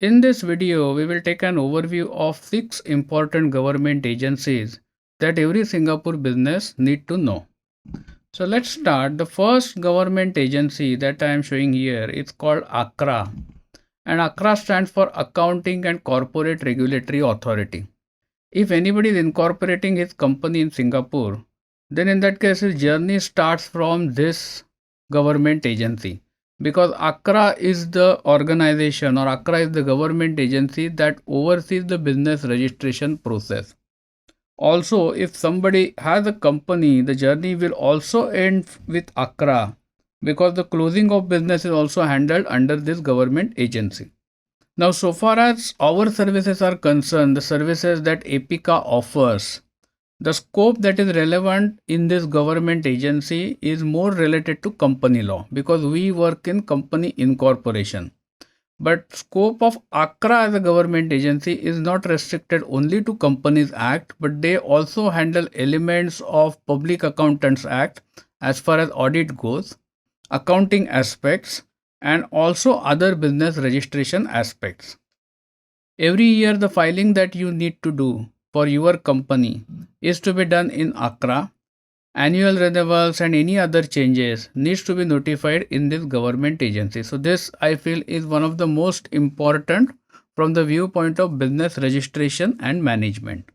In this video, we will take an overview of 6 important government agencies that every Singapore business need to know. So let's start. The first government agency that I am showing here is called ACRA, and ACRA stands for Accounting and Corporate Regulatory Authority. If anybody is incorporating his company in Singapore, then in that case his journey starts from this government agency, because ACRA is the organization, or ACRA is the government agency that oversees the business registration process. Also, if somebody has a company, the journey will also end with ACRA, because the closing of business is also handled under this government agency. Now, so far as our services are concerned, the services that APICA offers, the scope that is relevant in this government agency is more related to company law, because we work in company incorporation. But scope of ACRA as a government agency is not restricted only to Companies Act, but they also handle elements of Public Accountants Act as far as audit goes, accounting aspects, and also other business registration aspects. Every year, the filing that you need to do for your company is to be done in ACRA. Annual renewals and any other changes needs to be notified in this government agency. So this, I feel, is one of the most important from the viewpoint of business registration and management.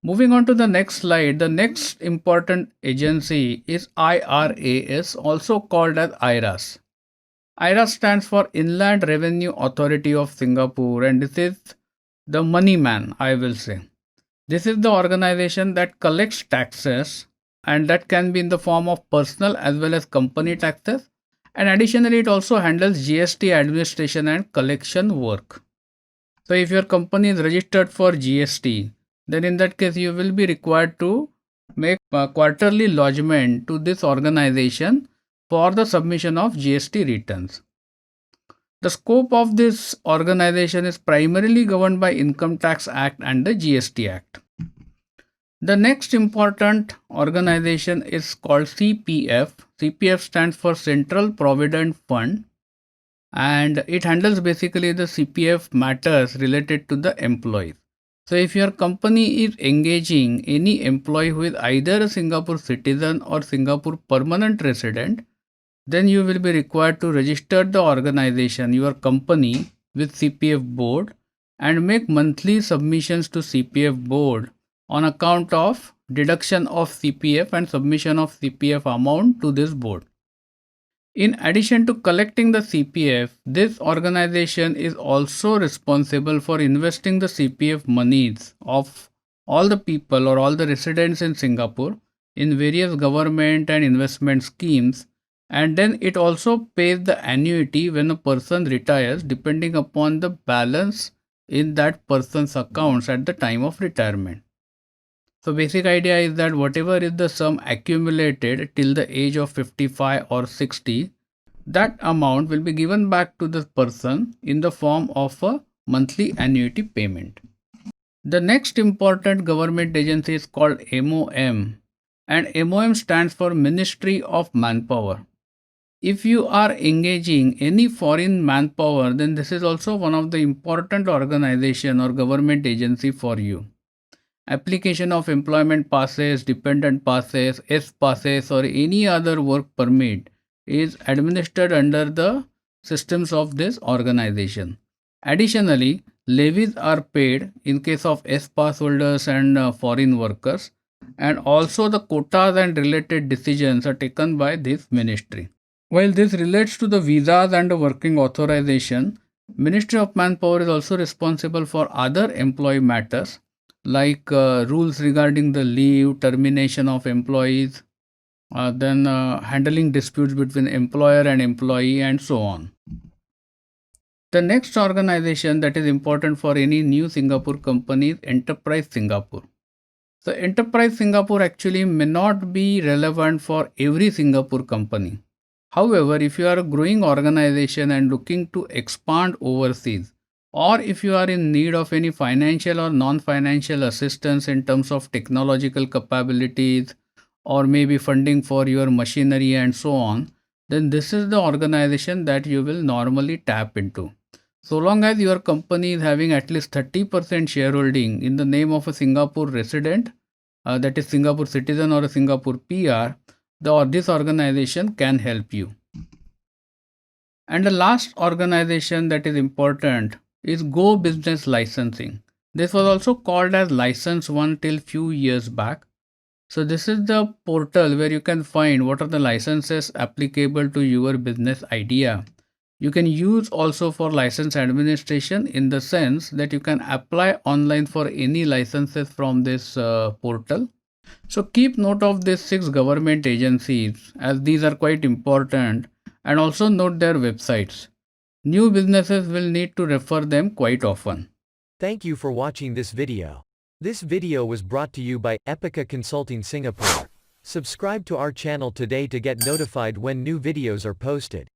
Moving on to the next slide, the next important agency is IRAS, also called as IRAS. IRAS stands for Inland Revenue Authority of Singapore, and this is the money man, I will say. This is the organization that collects taxes, and that can be in the form of personal as well as company taxes. And additionally, it also handles GST administration and collection work. So if your company is registered for GST, then in that case you will be required to make a quarterly lodgement to this organization for the submission of GST returns. The scope of this organization is primarily governed by Income Tax Act and the GST Act. The next important organization is called CPF. CPF stands for Central Provident Fund, and it handles basically the CPF matters related to the employees. So if your company is engaging any employee who is either a Singapore citizen or Singapore permanent resident, then you will be required to register the organization, your company, with CPF board and make monthly submissions to CPF board on account of deduction of CPF and submission of CPF amount to this board. In addition to collecting the CPF, this organization is also responsible for investing the CPF monies of all the people or all the residents in Singapore in various government and investment schemes, and then it also pays the annuity when a person retires depending upon the balance in that person's accounts at the time of retirement. So basic idea is that whatever is the sum accumulated till the age of 55 or 60, that amount will be given back to the person in the form of a monthly annuity payment. The next important government agency is called MOM, and MOM stands for Ministry of Manpower. If you are engaging any foreign manpower, then this is also one of the important organization or government agency for you. Application of employment passes, dependent passes, S passes, or any other work permit is administered under the systems of this organization. Additionally, levies are paid in case of S pass holders and foreign workers, and also the quotas and related decisions are taken by this ministry. While this relates to the visas and the working authorization, Ministry of Manpower is also responsible for other employee matters like rules regarding the leave, termination of employees, then handling disputes between employer and employee, and so on. The next organization that is important for any new Singapore company is Enterprise Singapore. So Enterprise Singapore actually may not be relevant for every Singapore company. However, if you are a growing organization and looking to expand overseas, or if you are in need of any financial or non-financial assistance in terms of technological capabilities, or maybe funding for your machinery and so on, then this is the organization that you will normally tap into. So long as your company is having at least 30% shareholding in the name of a Singapore resident, that is Singapore citizen or a Singapore PR, this organization can help you. And the last organization that is important is Go Business Licensing. This was also called as License One till few years back. So this is the portal where you can find what are the licenses applicable to your business idea. You can use also for license administration in the sense that you can apply online for any licenses from this portal. So keep note of these 6 government agencies as these are quite important, and also note their websites. New businesses will need to refer them quite often. Thank you for watching this video. This video was brought to you by Epica Consulting Singapore. Subscribe to our channel today to get notified when new videos are posted.